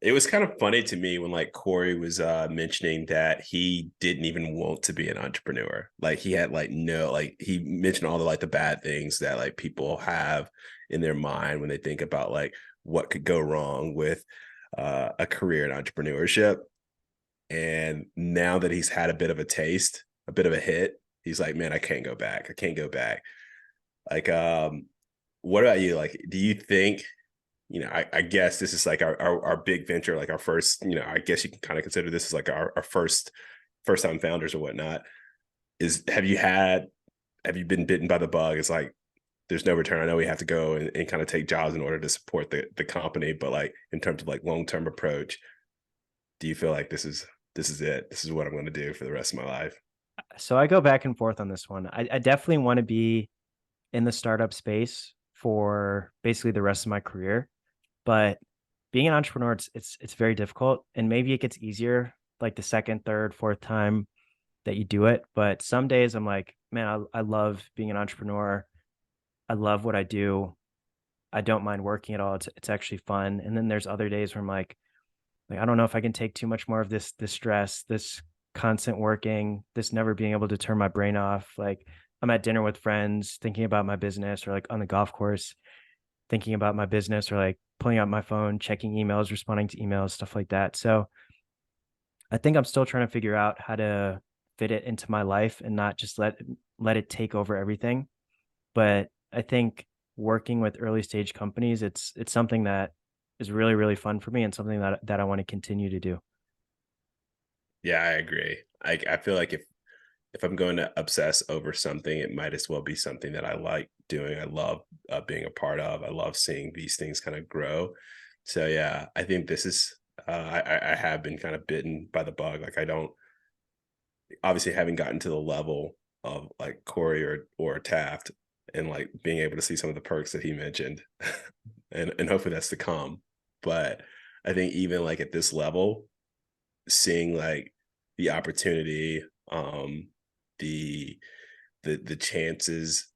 It was kind of funny to me when like Corey was mentioning that he didn't even want to be an entrepreneur. Like he had like no, like he mentioned all the like the bad things that like people have in their mind when they think about like what could go wrong with a career in entrepreneurship. And now that he's had a bit of a taste, a bit of a hit, he's like, man, I can't go back. I can't go back. Like, what about you? Like, do you think, I guess this is like our big venture, like our first, I guess you can kind of consider this as like our first time founders or whatnot. Is have you been bitten by the bug? It's like there's no return. I know we have to go and kind of take jobs in order to support the company, but like in terms of like long-term approach, do you feel like this is it? This is what I'm going to do for the rest of my life? So I go back and forth on this one. I definitely want to be in the startup space for basically the rest of my career, but being an entrepreneur, it's very difficult, and maybe it gets easier like the second, third, fourth time that you do it. But some days I'm like, man, I love being an entrepreneur. I love what I do. I don't mind working at all. It's actually fun. And then there's other days where I'm like I don't know if I can take too much more of this stress, this constant working, this never being able to turn my brain off. Like I'm at dinner with friends thinking about my business, or like on the golf course thinking about my business, or like pulling out my phone, checking emails, responding to emails, stuff like that. So I think I'm still trying to figure out how to fit it into my life and not just let it take over everything. But I think working with early stage companies, it's something that is really, really fun for me, and something that I want to continue to do. Yeah, I agree. I feel like if I'm going to obsess over something, it might as well be something that I like doing. I love being a part of. I love seeing these things kind of grow. So yeah, I think this is. I have been kind of bitten by the bug. Like I don't obviously haven't gotten to the level of like Corey or Taft and like being able to see some of the perks that he mentioned, and hopefully that's to come. But I think even like at this level, seeing like the opportunity, the the chances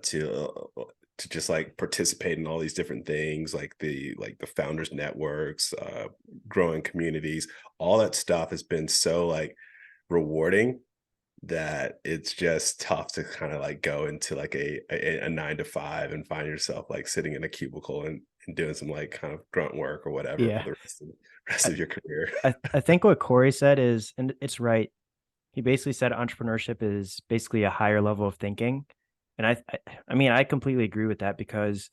to just like participate in all these different things, like the founders networks, growing communities, all that stuff has been so like rewarding that it's just tough to kind of like go into like a 9 to 5 and find yourself like sitting in a cubicle and doing some like kind of grunt work or whatever for Yeah. the rest I, of your career. I think what Corey said is, and it's right. He basically said entrepreneurship is basically a higher level of thinking. And I mean, I completely agree with that, because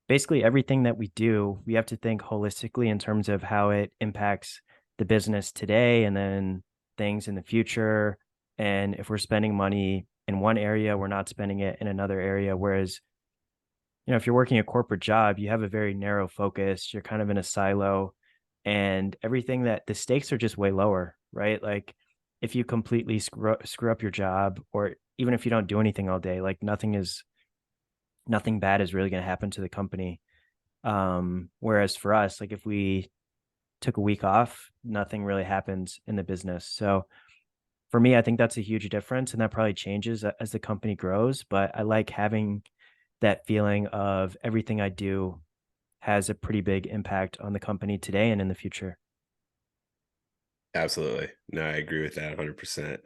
basically everything that we do, we have to think holistically in terms of how it impacts the business today and then things in the future. And if we're spending money in one area, we're not spending it in another area. Whereas, if you're working a corporate job, you have a very narrow focus, you're kind of in a silo, and everything that the stakes are just way lower, right? Like if you completely screw up your job, or even if you don't do anything all day, like nothing bad is really going to happen to the company. Whereas for us, like if we took a week off, nothing really happens in the business. So for me, I think that's a huge difference, and that probably changes as the company grows. But I like having that feeling of everything I do has a pretty big impact on the company today and in the future. Absolutely. No, I agree with that 100%.